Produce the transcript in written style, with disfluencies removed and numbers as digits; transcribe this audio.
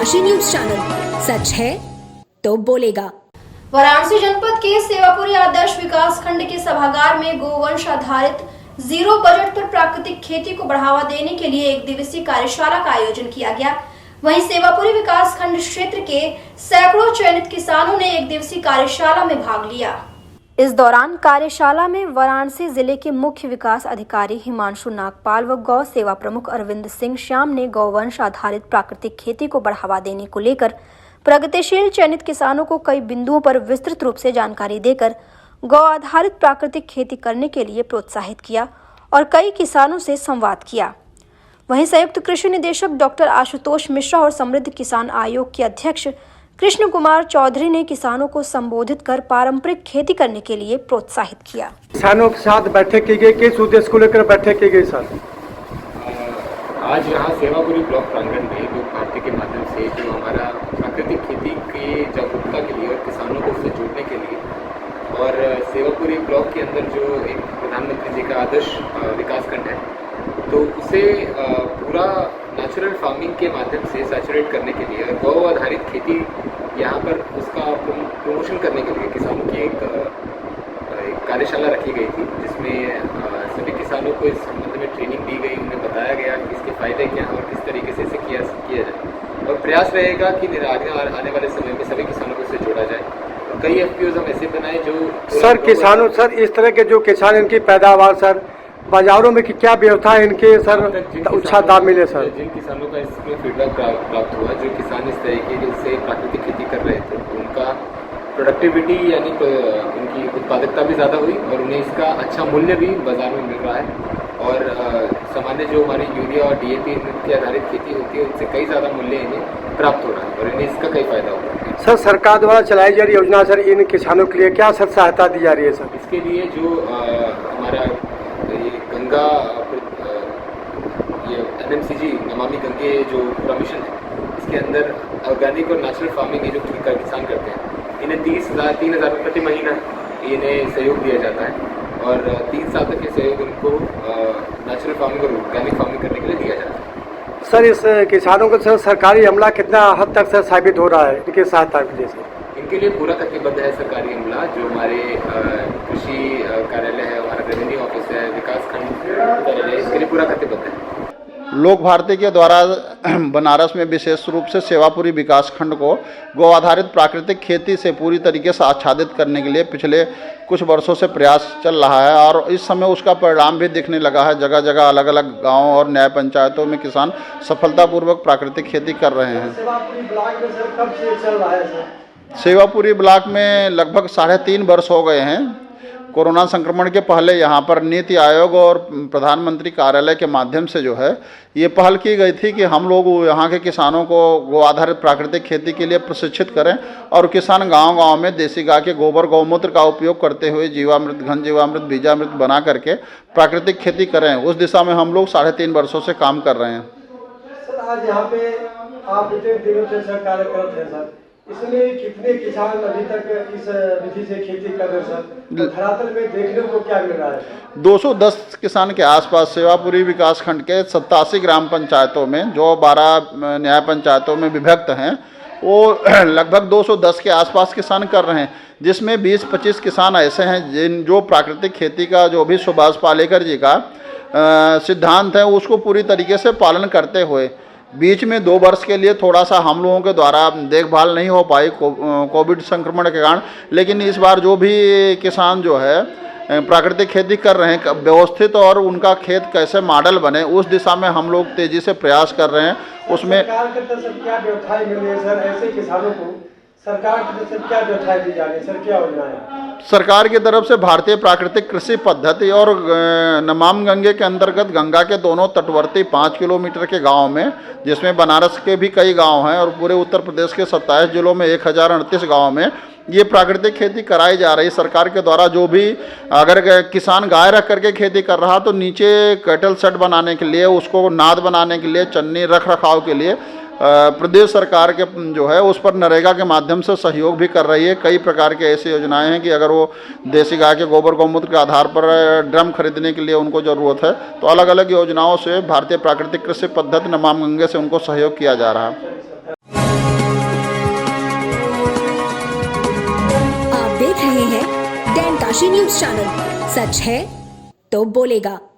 Kashi news channel, सच है तो बोलेगा। वाराणसी जनपद के सेवापुरी आदर्श विकास खंड के सभागार में गोवंश आधारित जीरो बजट पर प्राकृतिक खेती को बढ़ावा देने के लिए एक दिवसीय कार्यशाला का आयोजन किया गया। वहीं सेवापुरी विकास खंड क्षेत्र के सैकड़ों चयनित किसानों ने एक दिवसीय कार्यशाला में भाग लिया। इस दौरान कार्यशाला में वाराणसी जिले के मुख्य विकास अधिकारी हिमांशु नागपाल व गौ सेवा प्रमुख अरविंद सिंह श्याम ने गौवंश आधारित प्राकृतिक खेती को बढ़ावा देने को लेकर प्रगतिशील चयनित किसानों को कई बिंदुओं पर विस्तृत रूप से जानकारी देकर गौ आधारित प्राकृतिक खेती करने के लिए प्रोत्साहित किया और कई किसानों से संवाद किया। वहीं संयुक्त कृषि निदेशक डॉक्टर आशुतोष मिश्रा और समृद्ध किसान आयोग के अध्यक्ष कृष्ण कुमार चौधरी ने किसानों को संबोधित कर पारंपरिक खेती करने के लिए प्रोत्साहित किया। किसानों के साथ बैठक की गई, किस उद्देश्य को लेकर बैठक की गई सर? आज यहाँ सेवापुरी ब्लॉक प्रांगण में लोक भारती के माध्यम से जो हमारा प्राकृतिक खेती की जागरूकता के लिए और किसानों को उससे जोड़ने के लिए और सेवापुरी ब्लॉक के अंदर जो एक प्रधानमंत्री जी का आदर्श विकास खंड है, तो उसे पूरा नेचुरल फार्मिंग के माध्यम से सैचुरेट करने के लिए गौ आधारित खेती यहाँ पर उसका प्रमोशन करने के लिए किसानों की एक कार्यशाला रखी गई थी, जिसमें सभी किसानों को इस संबंध में ट्रेनिंग दी गई। उन्हें बताया गया कि इसके फ़ायदे क्या हैं और किस तरीके से इसे किया जाए, और प्रयास रहेगा कि आने वाले समय में सभी किसानों को इससे जोड़ा जाए। और कई FPOs हम ऐसे बनाए जो सर किसानों सर इस तरह के जो किसान इनकी पैदावार सर बाजारों में क्या व्यवस्था है इनके सर अच्छा दाम मिले सर? जिन किसानों का इसमें फीडबैक प्राप्त हुआ, जो किसान इस तरीके से प्राकृतिक खेती कर रहे थे, उनका प्रोडक्टिविटी यानी उनकी उत्पादकता भी ज़्यादा हुई और उन्हें इसका अच्छा मूल्य भी बाजार में मिल रहा है। और सामान्य जो हमारी यूरिया और DAP की आधारित खेती होती है, उससे कई ज़्यादा मूल्य इन्हें प्राप्त हो रहा है और इन्हें इसका कई फायदा हो रहा है। सर सरकार द्वारा चलाई जा रही योजना सर इन किसानों के लिए क्या सर सहायता दी जा रही है सर? इसके लिए जो हमारा ये गंगा ये NMCG नमामि गंगे जो पूरा मिशन है, इसके अंदर ऑर्गेनिक और नेचुरल फार्मिंग ये जो किसान करते हैं, इन्हें 3,000 रुपये प्रति महीना इन्हें सहयोग दिया जाता है और 3 साल तक ये सहयोग इनको नेचुरल फार्मिंग और ऑर्गेनिक फार्मिंग करने के लिए दिया जाता है। सर इस किसानों को सर सरकारी अमला कितना हद तक सर साबित हो रहा है इनकी सहायता के लिए सर? इनके लिए पूरा कटिबद्ध है सरकारी अमला, जो हमारे कृषि कार्यालय है, हमारा रेवेन्यू ऑफिस है, विकास खंड कार्यालय है, इसके लिए पूरा कटिबद्ध है। लोक भारती के द्वारा बनारस में विशेष रूप से सेवापुरी विकास खंड को गौ आधारित प्राकृतिक खेती से पूरी तरीके से आच्छादित करने के लिए पिछले कुछ वर्षों से प्रयास चल रहा है और इस समय उसका परिणाम भी दिखने लगा है। जगह जगह अलग अलग गांव और न्याय पंचायतों में किसान सफलतापूर्वक प्राकृतिक खेती कर रहे हैं। सेवापुरी ब्लॉक में सर कब से चल रहा है सर? सेवापुरी ब्लॉक में लगभग 3.5 वर्ष हो गए हैं। कोरोना संक्रमण के पहले यहाँ पर नीति आयोग और प्रधानमंत्री कार्यालय के माध्यम से जो है ये पहल की गई थी कि हम लोग यहाँ के किसानों को गौ आधारित प्राकृतिक खेती के लिए प्रशिक्षित करें और किसान गांव-गांव में देसी गाय के गोबर गौमूत्र का उपयोग करते हुए जीवामृत, घन जीवामृत, बीजामृत बना करके प्राकृतिक खेती करें। उस दिशा में हम लोग 3.5 वर्षों से काम कर रहे हैं। सर आज यहाँ पे आप इतने दिनों से सर कार्यरत हैं सर, इसमें कितने किसान अभी तक इस विधि से खेती कर रहे हैं सर? धरातल में देखने को क्या मिल रहा है? 210 किसान के आसपास सेवापुरी विकास खंड के 87 ग्राम पंचायतों में, जो 12 न्याय पंचायतों में विभक्त हैं, वो लगभग 210 के आसपास किसान कर रहे हैं, जिसमें 20-25 किसान ऐसे हैं जो प्राकृतिक खेती का जो भी सुभाष पालेकर जी का सिद्धांत है उसको पूरी तरीके से पालन करते हुए बीच में 2 वर्ष के लिए थोड़ा सा हम लोगों के द्वारा देखभाल नहीं हो पाई कोविड संक्रमण के कारण, लेकिन इस बार जो भी किसान जो है प्राकृतिक खेती कर रहे हैं व्यवस्थित और उनका खेत कैसे मॉडल बने उस दिशा में हम लोग तेज़ी से प्रयास कर रहे हैं। उसमें सरकार की तरफ से क्या व्यवस्थाएं मिल रही है सर? ऐसे किसानों को सरकार की तरफ से क्या व्यवस्थाएं दी जा रही है सर? क्या योजनाएं? सरकार की तरफ से भारतीय प्राकृतिक कृषि पद्धति और नमामि गंगे के अंतर्गत गंगा के दोनों तटवर्ती 5 किलोमीटर के गांव में, जिसमें बनारस के भी कई गांव हैं और पूरे उत्तर प्रदेश के 27 जिलों में 1038 गांव में ये प्राकृतिक खेती कराई जा रही है। सरकार के द्वारा जो भी अगर किसान गाय रख करके खेती कर रहा तो नीचे कैटल सेट बनाने के लिए, उसको नाद बनाने के लिए, चन्नी रख रखाव के लिए प्रदेश सरकार के जो है उस पर नरेगा के माध्यम से सहयोग भी कर रही है। कई प्रकार के ऐसी योजनाएं हैं कि अगर वो देसी गाय के गोबर गौमूत्र के आधार पर ड्रम खरीदने के लिए उनको ज़रूरत है, तो अलग अलग योजनाओं से भारतीय प्राकृतिक कृषि पद्धति नमामि गंगे से उनको सहयोग किया जा रहा है। डैनकाशी न्यूज चैनल, सच है तो बोलेगा।